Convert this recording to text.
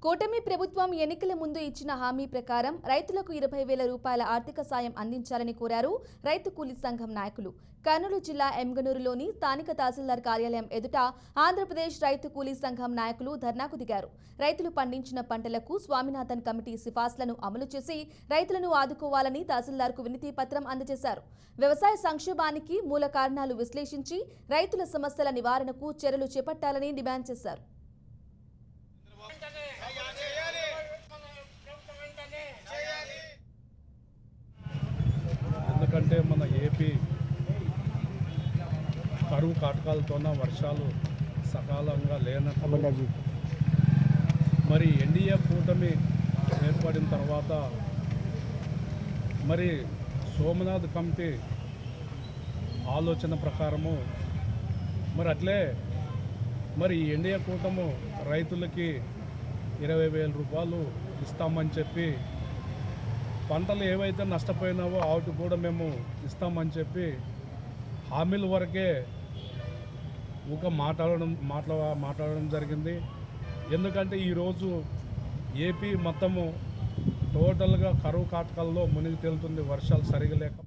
కూటమి ప్రభుత్వం ఎన్నికల ముందు ఇచ్చిన హామీ ప్రకారం రైతులకు 20,000 రూపాయల ఆర్థిక సాయం అందించాలని కోరారు రైతు కూలీ సంఘం నాయకులు. కర్నూలు జిల్లా ఎమ్గనూరులోని స్థానిక తహసీల్దార్ కార్యాలయం ఎదుట ఆంధ్రప్రదేశ్ రైతు కూలీ సంఘం నాయకులు ధర్నాకు దిగారు. రైతులు పండించిన పంటలకు స్వామినాథన్ కమిటీ సిఫార్సులను అమలు చేసి రైతులను ఆదుకోవాలని తహసీల్దార్కు వినతి పత్రం అందజేశారు. వ్యవసాయ సంక్షోభానికి మూల కారణాలు విశ్లేషించి రైతుల సమస్యల నివారణకు చర్యలు చేపట్టాలని డిమాండ్ చేశారు. ఎందుకంటే మన ఏపీ కరువు కాటకాలతోన వర్షాలు సకాలంగా లేనప్పుడు మరి ఎన్డీఏ కూటమి ఏర్పడిన తర్వాత మరి సోమనాథ్ కమిటీ ఆలోచన ప్రకారము మరి అట్లే మరి ఎన్డీఏ కూటమి రైతులకి 20,000 రూపాయలు ఇస్తామని చెప్పి పంటలు ఏవైతే నష్టపోయినావో వాటి కూడా మేము ఇస్తామని చెప్పి హామీల వరకే మాట్లాడడం జరిగింది. ఎందుకంటే ఈరోజు ఏపీ మొత్తము టోటల్గా కరువు కాటకాల్లో మునిగి తేలుతుంది వర్షాలు సరిగా లేక.